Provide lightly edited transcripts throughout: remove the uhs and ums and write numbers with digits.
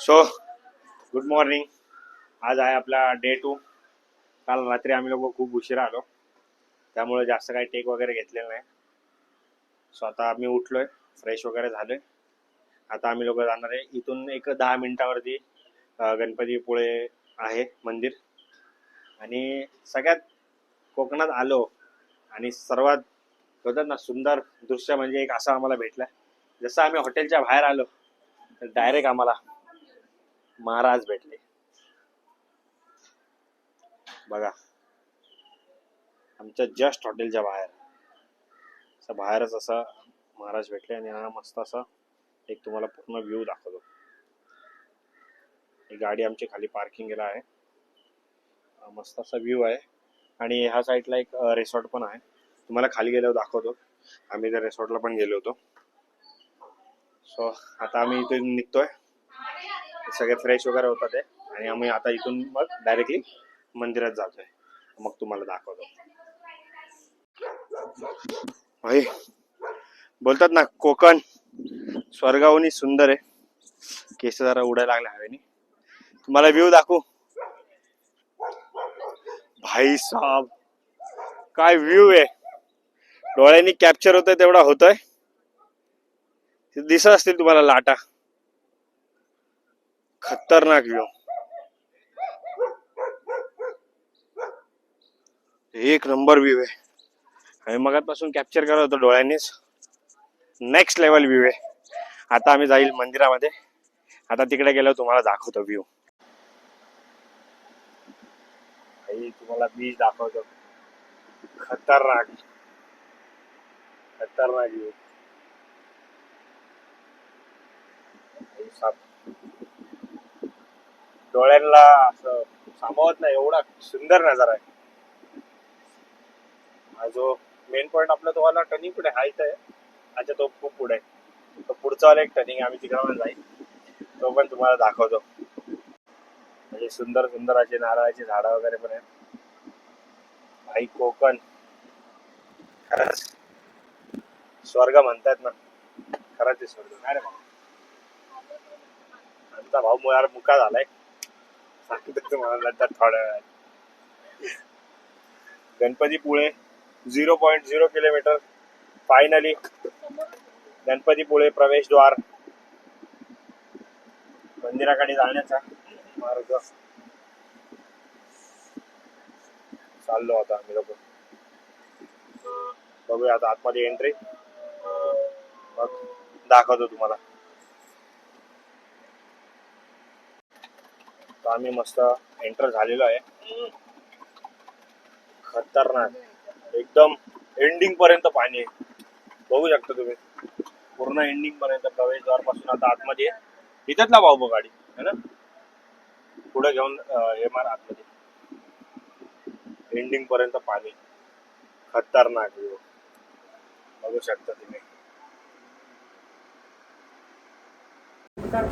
So good morning. आज आहे आपला डे 2. काल रात्री आम्ही लोक खूप उशिरा आलो, त्यामुळे जास्त काही टेक वगैरे घेतलेलं नाही. सो आता आम्ही उठलोय, फ्रेश वगैरे झालोय. आता आम्ही लोक जाणार आहे इथून एक 10 मिनिटावरती गणपतीपुळे आहे मंदिर. आणि सगळ्यात कोकणात आलो आणि सर्वात होतात ना सुंदर दृश्य म्हणजे एक असं आम्हाला भेटलं. जसं आम्ही हॉटेलच्या बाहेर आलो तर डायरेक्ट आम्हाला महाराज भेटले. बघा, आमच्या जस्ट हॉटेलच्या बाहेर असं बाहेरच असा महाराज भेटले. आणि हा मस्त असा एक तुम्हाला पूर्ण व्ह्यू दाखवतो. ही गाडी आमची खाली पार्किंगला आहे. मस्त असा व्ह्यू आहे. आणि ह्या साईडला एक रिसॉर्ट पण आहे, तुम्हाला खाली गेल्यावर दाखवतो. आम्ही त्या रिसॉर्टला पण गेलो होतो. सो आता आम्ही इथून निघतोय, सगळे फ्रेश वगैरे होतात ते. आणि आम्ही आता इथून मग डायरेक्टली मंदिरात जातोय, मग तुम्हाला दाखवतो. भाई बोलतात ना कोकण स्वर्गाहूनही सुंदर आहे. केस जरा उडायला लागले हवेनी. तुम्हाला व्ह्यू दाखवू. भाई साहब काय व्ह्यू आहे, डोळ्यांनी कॅप्चर होतोय तेवढा होतोय. दिसत असतील तुम्हाला लाटा. खतरनाक व्ह्यू, एक नंबर व्ह्यू आहे. आणि मगापासून कॅप्चर करत होतो डोळ्यांनीच. नेक्स्ट लेवल व्ह्यू आहे. आता आम्ही जाईल मंदिरामध्ये. आता तिकडे गेल्यावर तुम्हाला दाखवतो व्ह्यू. तुम्हाला बीच दाखवतो. खतरनाक खतरनाक व्ह्यू. डोळ्यांना असं सामावत नाही एवढा सुंदर नजारा आहे. हा जो मेन पॉइंट आपला तो वाला टर्निंग पुढे हा इथं आहे. अच्छा तो खूप पुढे आहे. तो पुढचा वाला एक टर्निंग आम्ही तिकडे जाईल, तो पण तुम्हाला दाखवतो. म्हणजे सुंदर सुंदर असे नारळाची झाडं वगैरे पण आहेत. भाई कोकण खरंच स्वर्ग म्हणतात ना, खरंच ते स्वर्ग. काय रे भाऊ, आमचा भाऊ मुळाला मुका झालाय, सांगतो तुम्हाला नंतर थोड्या वेळात. गणपतीपुळे 0.0 किलोमीटर. फायनली गणपतीपुळे प्रवेशद्वार, मंदिराकडे जाण्याचा मार्ग चाललो आता आम्ही लोक. बघूया आता आतमध्ये एंट्री, मग दाखवतो तुम्हाला. तर आम्ही मस्त एंटर झालेलो आहे. खतरनाक एकदम एंडिंग पर्यंत पाणी आहे, बघू शकता तुम्ही. पूर्ण एंडिंग पर्यंत प्रवेशद्वार पासून आता आतमध्ये इथेच भाऊ बघ गाडी है ना, पुढे घेऊन हे मार आतमध्ये. एंडिंग पर्यंत पाणी, खतरनाक व्ह्यू बघू शकता तुम्ही.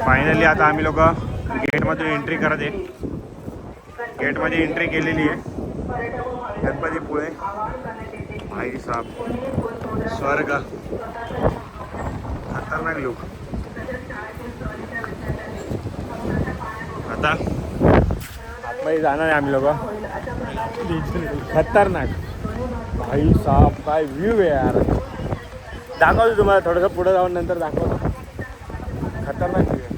फायनली आता आम्ही लोक गेट मधून एंट्री करत आहे. गेट मध्ये एंट्री केलेली आहे. गणपतीपुळे भाई साहब स्वर्ग, खतरनाक लुक. आता आतमध्ये जाणार आहे आम्ही लोक. खतरनाक भाई साहब काय व्ह्यू आहे यार. दाखवतो तुम्हाला थोडंसं पुढे जाऊन, नंतर दाखवतो. खतरनाक व्ह्यू आहे.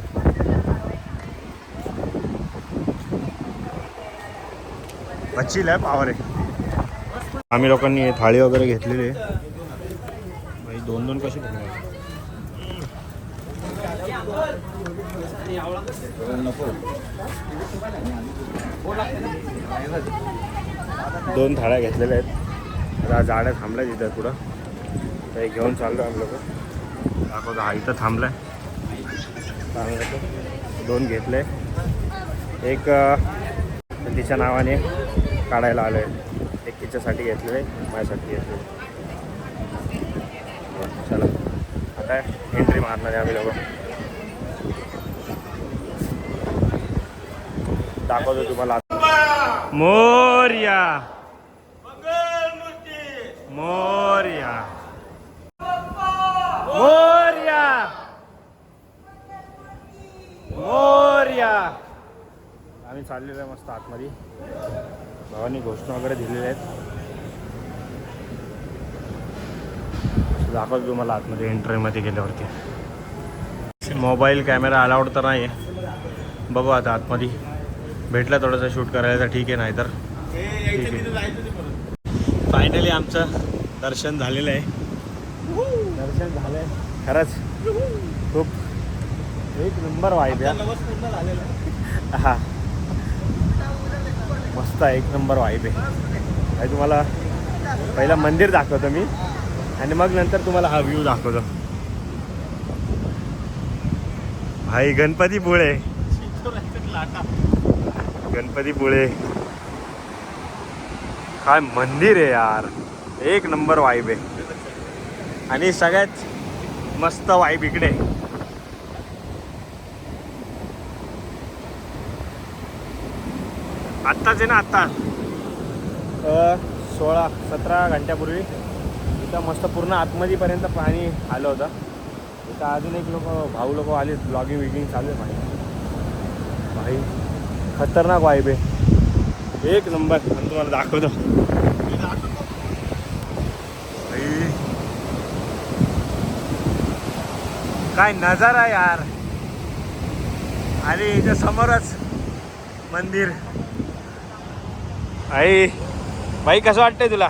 बच्चील आहे, पावर आहे. आम्ही लोकांनी थाळी वगैरे घेतलेली आहे. भाई 2-2 कशी बघणार. दोन थाळ्या घेतलेल्या आहेत. आता झाडं थांबल्या तिथं पुढं, ते घेऊन चाललो आम्ही लोक. दाखवतो, हा इथं थांबलाय. दोन घेतले, एक तिच्या नावाने काढायला आलं आहे, एक तिच्यासाठी घेतलेलं आहे, माझ्यासाठी घेतलेलं. चला आता एंट्री मारणार आहे आम्ही लोक. दाखवतो तुम्हाला. मोरया मोरया मोरया मोरया. मोरया. आम्ही चाललेलो आहे मस्त आतमध्ये. भावानी घोषणा वगैरे दिलेल्या आहेत. दाखवतो तुम्हाला आतमध्ये एंट्रीमध्ये गेल्यावरती. मोबाईल कॅमेरा अलाउड तर नाही आहे. बघू आता आतमध्ये भेटलं थोडंसं शूट करायला तर ठीक आहे, नाही तर ठीक आहे. फायनली आमचं दर्शन झालेलं आहे. दर्शन झालं आहे खरंच. खूप एक नंबर वाईब आहे. हां मस्त आहे, एक नंबर वाईब आहे. आणि तुम्हाला पहिला मंदिर दाखवतो मी आणि मग नंतर तुम्हाला हा व्ह्यू दाखवतो. भाई गणपतीपुळे, गणपतीपुळे काय मंदिर आहे यार. एक नंबर वाईब आहे. आणि सगळ्यात मस्त वाईब इकडे. आत्ताच आहे ना, आत्ता 16-17 घंट्यापूर्वी इथं मस्त पूर्ण आतमध्येपर्यंत पाणी आलं होतं. इथं अजून एक भाऊ लोक आले. ब्लॉगिंग विगिंग चालू आहे भाई. खतरनाक वाईब आहे, एक नंबर. आणि तुम्हाला दाखवतो भाई काय नजारा यार. आणि इथे समोरच मंदिर. आई भाई कसं वाटतंय तुला,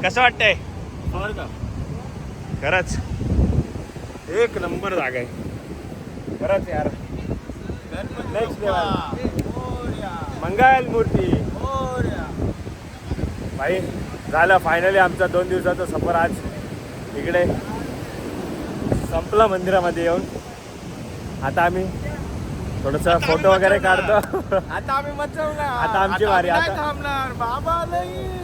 कसं वाटतंय? खरंच एक नंबर जागा आहे खरंच यार. Next level. मंगल मूर्ती भाई. झालं फायनली आमचा 2 दिवसाचा सफर आज इकडे संपला मंदिरामध्ये येऊन. आता आम्ही थोडंसं फोटो वगैरे काढतो. आता आम्ही मचवणार. आता आमची वारी. आता थांबणार बाबा नाही.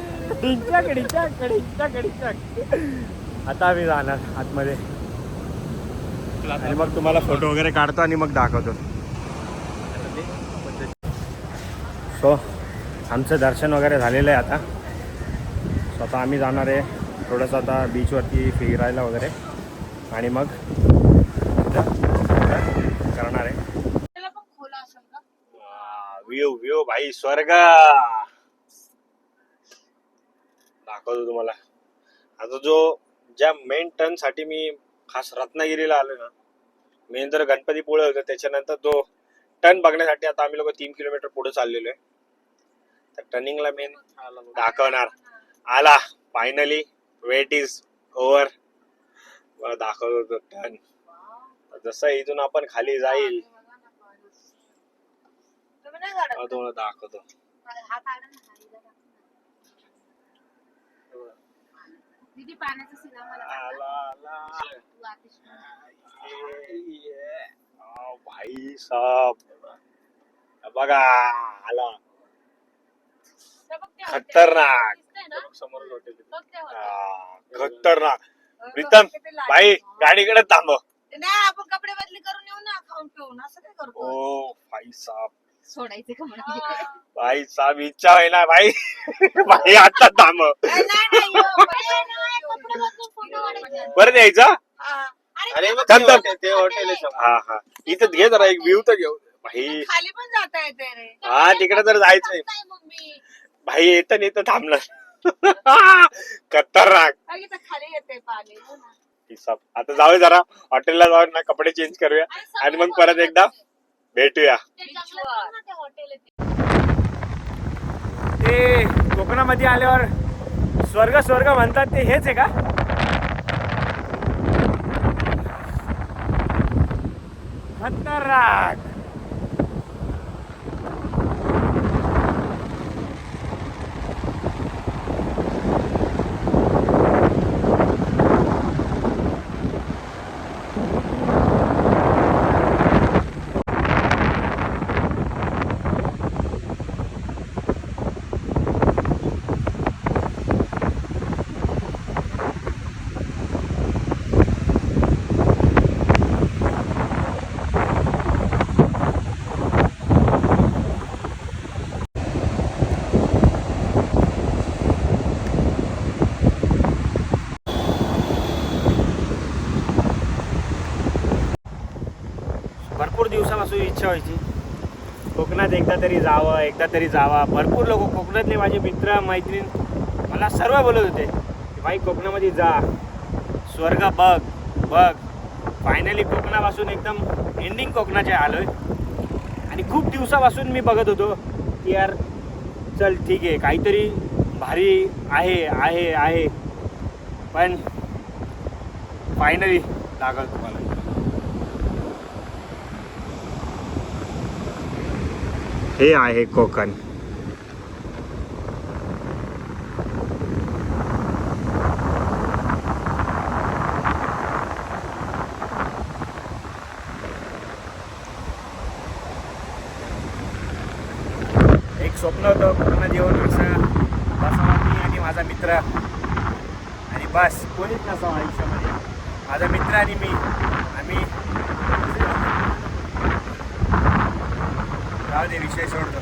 आता आम्ही जाणार आतमध्ये आणि मग तुम्हाला फोटो वगैरे काढतो आणि मग दाखवतो. सो आमचं दर्शन वगैरे झालेलं आहे आता. स्वतः आम्ही जाणार आहे थोडंसं आता बीचवरती फिरायला वगैरे आणि मग करणार आहे. व्ह्यू भाई स्वर्ग दाखवतो तुम्हाला. आता ज्या मेन टर्न साठी मी खास रत्नागिरीला आलो ना, मेन तर गणपतीपुळे होतं. त्याच्यानंतर तो टर्न बघण्यासाठी आता आम्ही लोक 3 किलोमीटर पुढे चाललेलो आहे. तर टर्निंगला मेन दाखवणार आला. Finally wait is over. दाखवतो तो टर्न. जसं इथून आपण खाली जाईल तुम्हाला दाखवतो. भाई साहब बघा आला. खतरनाक. समोर खतरनाक. प्रीतम भाई गाडीकडे थांब. नाही आपण कपडे बदली करून येऊ ना, खाऊन पिऊन असं काय करतो. ओ भाई साहब सोडायचे का भाई साहब इच्छा आहे ना भाई. भाई आता थांब. बरं द्यायचा. हा हा इथं घे जरा एक व्ह्यू तर घेऊ भाई. खाली पण जाता येते रे. हा तिकडे तर जायचंय भाई. येतं नाही तर थांबणार. खतरनाक. खाली येते पाणी. आता जाऊया जरा हॉटेलला जाऊन ना कपडे चेंज करूया आणि मग परत एकदा भेटूया. ते कोकणामध्ये आल्यावर स्वर्ग स्वर्ग म्हणतात ते हेच आहे का? खतरनाक. व्हायची. कोकणात एकदा तरी जावं, एकदा तरी जावा. भरपूर लोक कोकणातले माझे मित्र मैत्रीण मला सर्व बोलत होते की भाई कोकणामध्ये जा, स्वर्ग बघ बघ. फायनली कोकणापासून एकदम एंडिंग कोकणाचे आलो आहे. आणि खूप दिवसापासून मी बघत होतो की यार चल ठीक आहे काहीतरी भारी आहे आहे आहे, पण फायनली लागल तुम्हाला. हे आहे कोकण. एक स्वप्न होतं कोकणात येऊन असं बसावा मी आणि माझा मित्र, आणि बस कोणीच नसावं आयुष्यामध्ये. माझा मित्र आणि मी आम्ही राहू दे विषय सोडतो.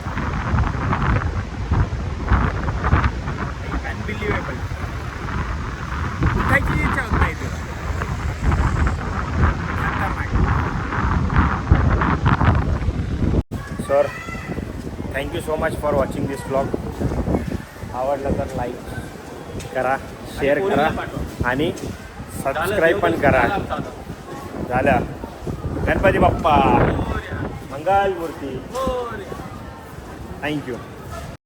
अनबिलिव्हेबल. उठायची इच्छा होत नाही तुला. Sir thank you so much for watching this blog. आवडलं तर लाईक करा, शेअर करा आणि सबस्क्राईब पण करा. झालं. गणपती बाप्पा मंगल मूर्ती. थँक्यू.